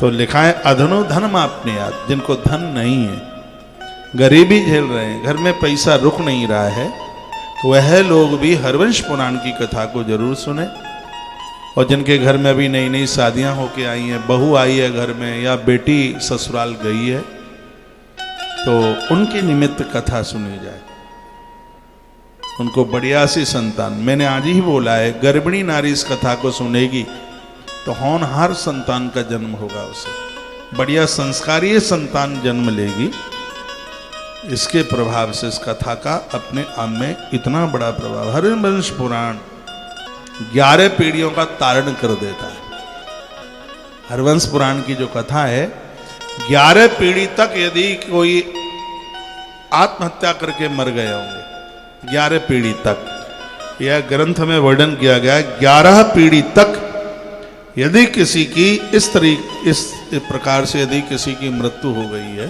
तो लिखा है अधनो धन मापनीयात्, जिनको धन नहीं है, गरीबी झेल रहे हैं, घर में पैसा रुक नहीं रहा है, तो वह लोग भी हरवंश पुराण की कथा को जरूर सुने। और जिनके घर में अभी नई नई शादियां होके आई हैं, बहू आई है घर में या बेटी ससुराल गई है, तो उनके निमित्त कथा सुनी जाए, उनको बढ़िया सी संतान। मैंने आज ही बोला है, गर्भिणी नारी इस कथा को सुनेगी तो होनहार संतान का जन्म होगा, उसे बढ़िया संस्कारीय संतान जन्म लेगी। इसके प्रभाव से इस कथा का अपने आप में इतना बड़ा प्रभाव। हरवंश पुराण 11 पीढ़ियों का तारण कर देता है। हरवंश पुराण की जो कथा है, 11 पीढ़ी तक यदि कोई आत्महत्या करके मर गए होंगे, 11 पीढ़ी तक, यह ग्रंथ में वर्णन किया गया है। 11 पीढ़ी तक यदि किसी की इस प्रकार से यदि किसी की मृत्यु हो गई है,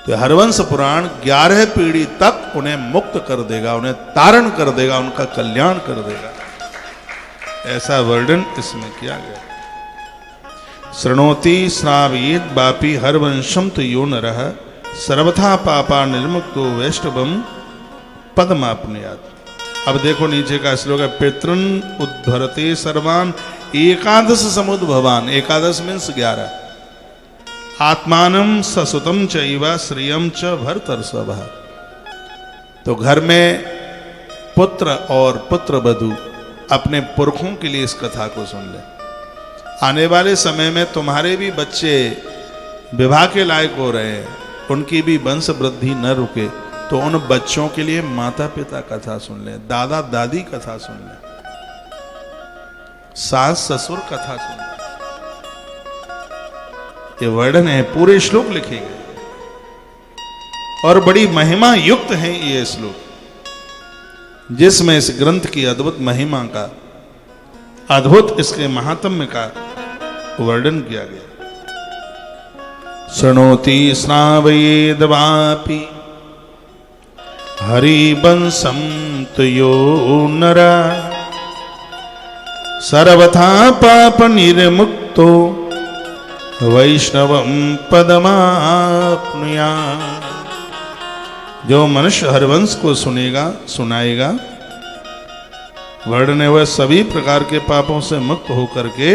तो हरवंश पुराण 11 पीढ़ी तक उन्हें मुक्त कर देगा, उन्हें तारण कर देगा, उनका कल्याण कर देगा। ऐसा वर्णन इसमें किया गया। शृणोति श्रावयेत् वापि हरवंशम तो यो नरः सर्वथा पापा निर्मुक्तो वैष्णवम पदमाप्नुयात्। अब देखो नीचे का श्लोक है, पितृन उद्धरते सर्वान एकादश समुद्भवान। एकादश मीन्स 11। आत्मानम ससुतम चैव श्रियम च भर्तर्षभ। तो घर में पुत्र और पुत्र वधू अपने पुरखों के लिए इस कथा को सुन ले। आने वाले समय में तुम्हारे भी बच्चे विवाह के लायक हो रहे हैं, उनकी भी वंश वृद्धि न रुके, तो उन बच्चों के लिए माता पिता कथा सुन ले, दादा दादी कथा सुन ले, सास ससुर कथा सुन ले। ये वर्णन है, पूरे श्लोक लिखे गए और बड़ी महिमा युक्त है ये श्लोक, जिसमें इस ग्रंथ की अद्भुत महिमा का, अद्भुत इसके महात्म्य का वर्णन किया गया। शृणोति श्रावयेद् वापि हरिवंशं तु यो नरः सर्वथा पाप निर्मुक्तो वैष्णवं पदमाप्नुयात्। जो मनुष्य हरवंश को सुनेगा, सुनाएगा, वर्णन वह सभी प्रकार के पापों से मुक्त होकर के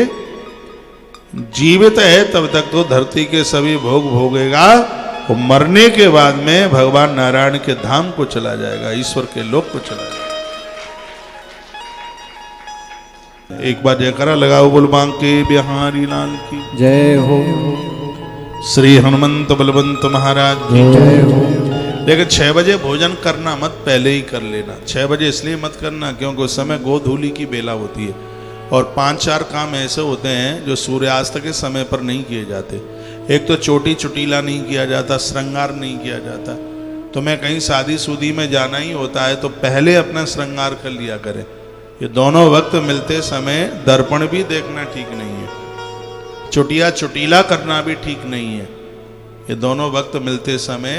जीवित है तब तक तो धरती के सभी भोग भोगेगा, वो मरने के बाद में भगवान नारायण के धाम को चला जाएगा, ईश्वर के लोक को चला जाएगा। एक बार जयकारा लगाओ, बोल बांके बिहारी लाल की जय हो, श्री हनुमंत बलवंत महाराज की जय हो। लेकिन 6 बजे भोजन करना मत, पहले ही कर लेना। 6 बजे इसलिए मत करना क्योंकि उस समय गोधूली की बेला होती है और 5-4 काम ऐसे होते हैं जो सूर्यास्त के समय पर नहीं किए जाते। एक तो चोटी चुटीला नहीं किया जाता, श्रृंगार नहीं किया जाता। तुम्हें कहीं शादी शुदी में जाना ही होता है तो पहले अपना श्रृंगार कर लिया करें। ये दोनों वक्त मिलते समय दर्पण भी देखना ठीक नहीं है, चुटिया चुटीला करना भी ठीक नहीं है। ये दोनों वक्त मिलते समय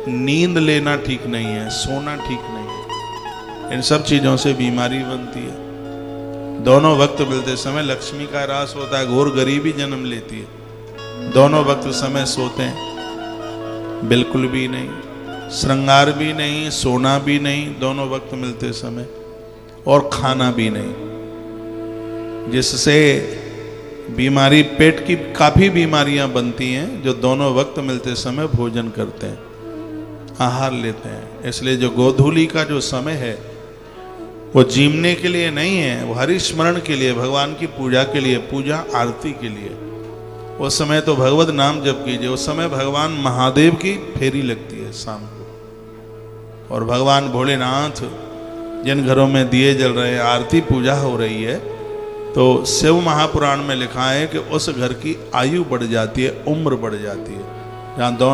नींद लेना ठीक नहीं है, सोना ठीक नहीं है। इन सब चीजों से बीमारी बनती है। दोनों वक्त मिलते समय लक्ष्मी का ह्रास होता है, घोर गरीबी जन्म लेती है। दोनों वक्त समय सोते हैं बिल्कुल भी नहीं, श्रृंगार भी नहीं, सोना भी नहीं दोनों वक्त मिलते समय, और खाना भी नहीं, जिससे बीमारी, पेट की काफी बीमारियां बनती हैं जो दोनों वक्त मिलते समय भोजन करते हैं, आहार लेते हैं। इसलिए जो गोधूली का जो समय है वो जीवने के लिए नहीं है, वो हरि स्मरण के लिए, भगवान की पूजा के लिए, पूजा आरती के लिए। उस समय तो भगवत नाम जप कीजिए। उस समय भगवान महादेव की फेरी लगती है शाम को, और भगवान भोलेनाथ जिन घरों में दिए जल रहे हैं, आरती पूजा हो रही है, तो शिव महापुराण में लिखा है कि उस घर की आयु बढ़ जाती है, उम्र बढ़ जाती है। जहाँ दोनों